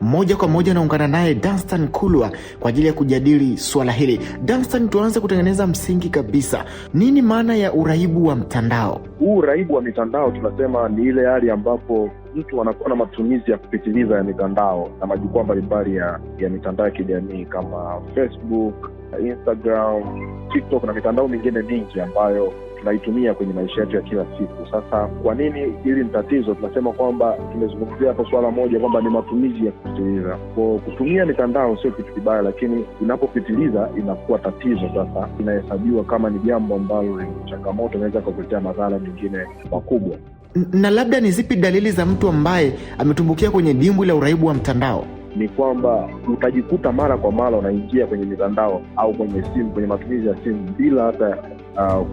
Moja kwa moja naungana naye Danstan Kulwa kwa ajili ya kujadili swala hili. Danstan, tuanze kutengeneza msingi kabisa. Nini maana ya uraibu wa mtandao? Huu uraibu wa mitandao tunasema ni ile hali ambapo mtu anakuwa na matumizi ya kupitiliza ya mitandao na majukwaa mbalimbali ya mitandao ya kijamii kama Facebook, Instagram, TikTok na mitandao mingine mingi ambayo tunaitumia kwenye maisha yetu ya kila siku. Sasa kwa nini hili ni tatizo? Tunasema kwamba tumezungumzia hapo swala moja kwamba ni matumizi ya kupitiliza. Kwa kutumia mitandao sio kitu kibaya, lakini inapopitiliza inakuwa tatizo. Sasa inahesabiwa kama ni jambo ambalo ni changamoto, inaweza kukuletea madhara mengine makubwa. Na labda ni zipi dalili za mtu ambaye ametumbukia kwenye dimbwi la uraibu wa mtandao? Ni kwamba utajikuta mara kwa mara unaingia kwenye mitandao au kwenye simu, kwenye matumizi ya simu bila hata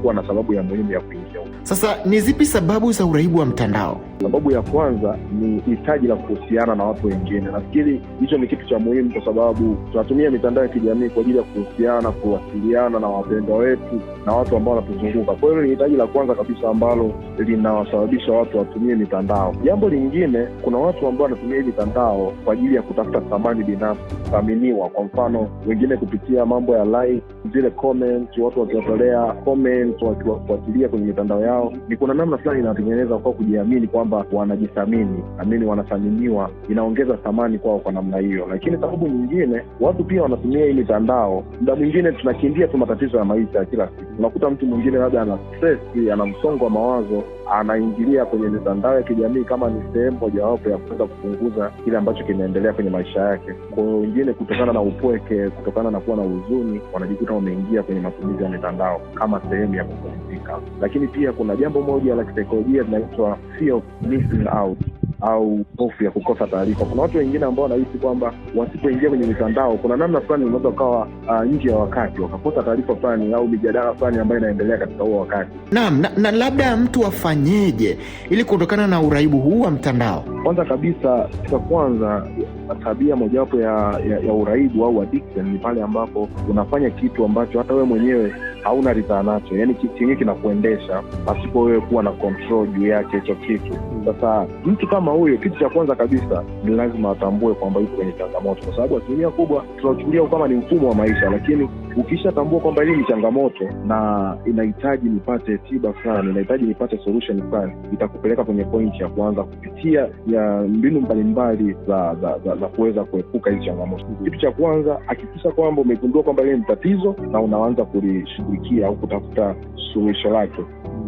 kuwa na sababu ya muhimu ya kuingia. Sasa ni zipi sababu za uraibu wa mtandao? Sababu ya kwanza ni hitaji la kuhusiana na watu wengine. Nafikiri hicho ni kitu cha muhimu, kwa sababu tunatumia mitandao ya kijamii kwa ajili ya kuhusiana, kuwasiliana na wapendwa wetu na watu ambao wanatuzunguka. Kwa hiyo ni hitaji la kwanza kabisa ambalo linawasababisha watu watumie mitandao. Jambo lingine, kuna watu ambao wanatumia mitandao kwa ajili ya kutafuta thamani binafsi, kuthaminiwa. Kwa mfano, wengine kupitia mambo ya like, zile comments, watu wakiwatolea comments, wakiwafuatilia kwenye mitandao yao, ni kuna namna fulani inatengeneza kwa kujiamini kwamba wanajithamini, wanathaminiwa, inaongeza thamani kwao kwa namna hiyo. Lakini sababu nyingine, watu pia wanatumia hii mitandao, muda mwingine tunakimbia tu matatizo ya maisha ya kila siku. Unakuta mtu mwingine labda ana stress, ana msongo wa mawazo, anaingilia kwenye mitandao ya kijamii kama ni sehemu mojawapo ya kuweza kupunguza kile ambacho kinaendelea kwenye maisha yake. Kwa wengine, kutokana na upweke, kutokana na kuwa na huzuni, wanajikuta wameingia kwenye matumizi ya mitandao kama sehemu ya kupumzika. Lakini pia kuna jambo moja la kisaikolojia linaitwa fear of missing out au hofu ya kukosa taarifa. Kuna watu wengine ambao wanahisi kwamba wasipoingia kwenye mitandao kuna namna fulani unaweza ukawa nje ya wakati, wakakosa taarifa fulani au mijadala fulani ambayo inaendelea katika huo wakati. Naam, na labda mtu afanyeje ili kuondokana na uraibu huu wa mtandao? Kwanza kabisa, kwanza tabia mojawapo ya uraibu au addiction ni pale ambapo unafanya kitu ambacho hata wewe mwenyewe hauna ridhaa nacho, yaani kitu chenyewe kinakuendesha pasipo wewe kuwa na control juu yake hicho kitu. Sasa mtu kama huyo, kitu cha kwanza kabisa ni lazima atambue kwamba yuko kwenye changamoto, kwa sababu asilimia kubwa tunachukulia kama ni mfumo wa maisha. Lakini ukishatambua kwamba hii ni changamoto na inahitaji nipate tiba fulani, inahitaji nipate solution fulani, itakupeleka kwenye point ya kuanza kupitia ya mbinu mbalimbali za kuweza kuepuka hii changamoto. Kitu cha kwanza, hakikisha kwamba umegundua kwamba hili ni tatizo na unaanza kulishughulikia au kutafuta suluhisho lake.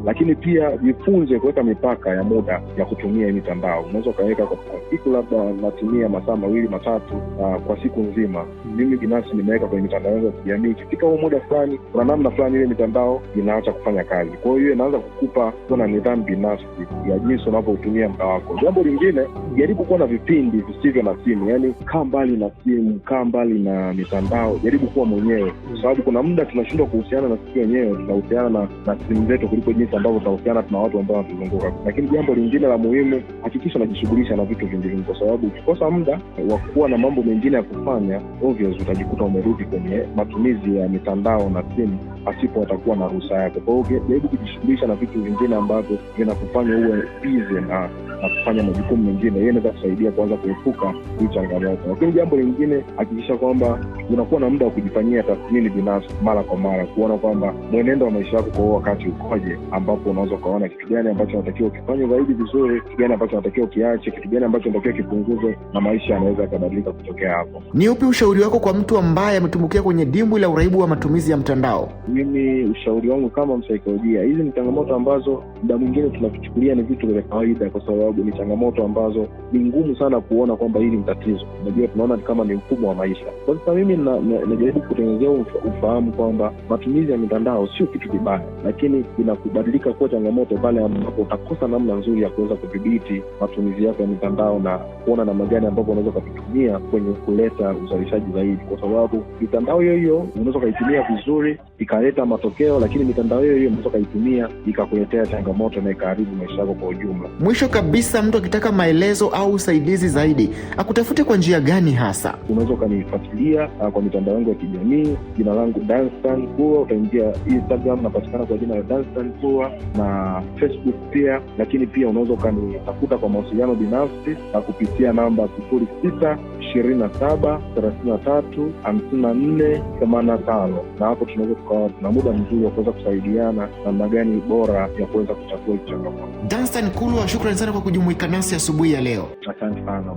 Lakini pia jifunze kuweka mipaka ya muda ya kutumia hii mitandao. Unaweza ukaweka kwa siku, labda natumia masaa 2-3 kwa siku nzima. Mimi binafsi nimeweka kwenye mitandao ya kijamii, ikifika huo muda fulani, kuna namna fulani ile mitandao inaacha kufanya kazi. Kwa hiyo inaanza kukupa kuna nidhamu binafsi ya jinsi unavyotumia muda wako. Jambo lingine, jaribu kuwa na vipindi visivyo na simu, yaani kaa mbali na simu, kaa mbali na mitandao, jaribu kuwa mwenyewe, kwa sababu kuna muda tunashindwa kuhusiana na sisi wenyewe, tunahusiana na simu zetu kuliko jinsi ambavyo tunahusiana na watu ambao wanatuzunguka. Lakini jambo lingine la muhimu, hakikisha unajishughulisha na vitu vingine, kwa sababu ukikosa muda wa kuwa na mambo mengine ya kufanya, obvious utajikuta umerudi kwenye matumizi ya mitandao na simu pasipo atakuwa na ruhusa yako. Kwa hiyo jaribu kujishughulisha na vitu vingine ambavyo vinakufanya uwe busy na kufanya majukumu mengine. Hiyo inaweza kusaidia kuanza kuepuka hii changamoto. Lakini jambo lingine, hakikisha kwamba unakuwa na muda wa kujifanyia tathmini binafsi mara kwa mara, kuona kwamba mwenendo wa maisha yako kwa wakati ukoje, ambapo unaweza kuona kitu gani ambacho unatakiwa ukifanye zaidi vizuri, kitu gani ambacho unatakiwa ukiache, kitu gani ambacho unatakiwa kipunguzwe, na maisha yanaweza kubadilika kutokea hapo. Ni upi ushauri wako kwa mtu ambaye ametumbukia kwenye dimbwi la uraibu wa matumizi ya mtandao? Mimi ushauri wangu kama msaikolojia, hizi ni changamoto ambazo muda mwingine tunafichukulia ni vitu vya kawaida, kwa sababu ni changamoto ambazo ni ngumu sana kuona kwamba hili ni tatizo. Unajua, tunaona kama ni mfumo wa maisha. Kwa sasa mimi najaribu kutengenezea ufahamu kwamba matumizi ya mitandao sio kitu kibaya, lakini inakubadilika kuwa changamoto pale ambapo utakosa namna nzuri ya kuweza kudhibiti matumizi yako ya mitandao na kuona namna gani ambapo unaweza kutumia kwenye kuleta uzalishaji zaidi, kwa sababu mitandao hiyo unaweza kuitumia vizuri ikaleta matokeo, lakini mitandao hiyo unaweza kuitumia ikakuletea changamoto na ikaharibu maisha yako kwa ujumla. Mwisho kabisa kabisa, mtu akitaka maelezo au usaidizi zaidi akutafute kwa njia gani hasa? Unaweza ukanifuatilia kwa mitandao yangu ya kijamii, jina langu Danstan Kulwa. Utaingia Instagram, napatikana kwa jina la Danstan Kulwa, na Facebook pia. Lakini pia unaweza ukanitafuta kwa mawasiliano binafsi na kupitia namba 0627335485, na hapo tunaweza tukawa na muda mzuri wa kuweza kusaidiana namna gani bora ya kuweza kutatua changamoto. Danstan Kulwa, shukrani sana kwa kujumuika nasi asubuhi ya leo. Asante sana.